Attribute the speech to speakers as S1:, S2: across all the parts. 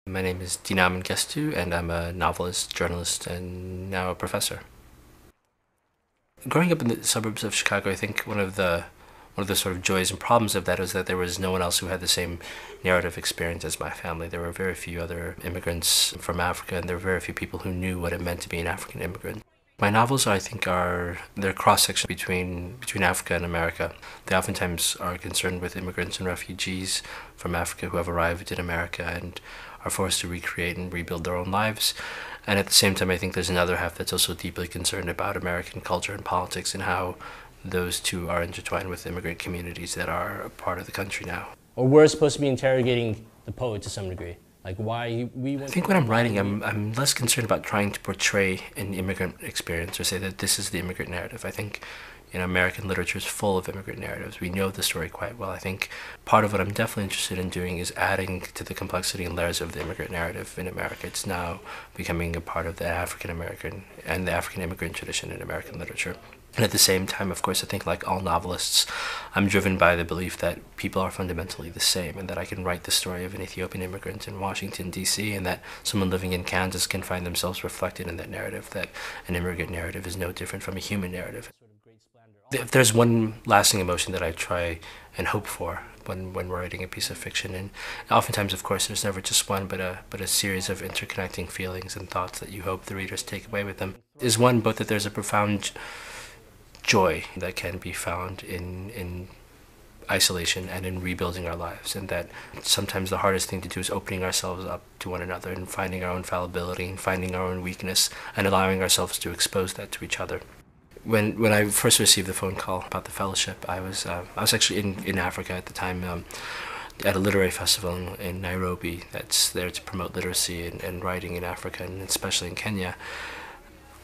S1: My name is Dinew Mengistu, and I'm a novelist, journalist, and now a professor. Growing up in the suburbs of Chicago, I think one of the sort of joys and problems of that was that there was no one else who had the same narrative experience as my family. There were very few other immigrants from Africa, and there were very few people who knew what it meant to be an African immigrant. My novels, I think, they're cross-section between Africa and America. They oftentimes are concerned with immigrants and refugees from Africa who have arrived in America and are forced to recreate and rebuild their own lives. And at the same time, I think there's another half that's also deeply concerned about American culture and politics and how those two are intertwined with immigrant communities that are a part of the country now.
S2: Or we're supposed to be interrogating the poet to some degree. Like why we want.
S1: I think when I'm writing, I'm less concerned about trying to portray an immigrant experience or say that this is the immigrant narrative. I think American literature is full of immigrant narratives. We know the story quite well. I think part of what I'm definitely interested in doing is adding to the complexity and layers of the immigrant narrative in America. It's now becoming a part of the African American and the African immigrant tradition in American literature. And at the same time, of course, I think like all novelists, I'm driven by the belief that people are fundamentally the same and that I can write the story of an Ethiopian immigrant in Washington, D.C., and that someone living in Kansas can find themselves reflected in that narrative, that an immigrant narrative is no different from a human narrative. If there's one lasting emotion that I try and hope for when writing a piece of fiction, and oftentimes, of course, there's never just one, but a series of interconnecting feelings and thoughts that you hope the readers take away with them, is one, both that there's a profound joy that can be found in isolation and in rebuilding our lives, and that sometimes the hardest thing to do is opening ourselves up to one another and finding our own fallibility and finding our own weakness and allowing ourselves to expose that to each other. When I first received the phone call about the fellowship, I was actually in Africa at the time, at a literary festival in Nairobi that's there to promote literacy and writing in Africa, and especially in Kenya.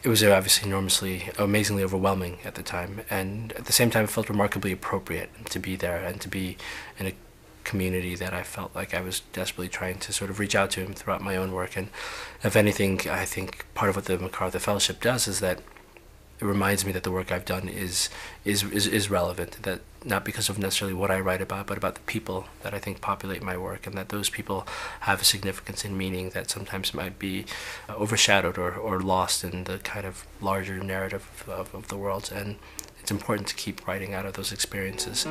S1: It was obviously amazingly overwhelming at the time, and at the same time it felt remarkably appropriate to be there and to be in a community that I felt like I was desperately trying to sort of reach out to throughout my own work. And if anything, I think part of what the MacArthur Fellowship does is that it reminds me that the work I've done is relevant, that not because of necessarily what I write about, but about the people that I think populate my work, and that those people have a significance and meaning that sometimes might be overshadowed or lost in the kind of larger narrative of the world. And it's important to keep writing out of those experiences.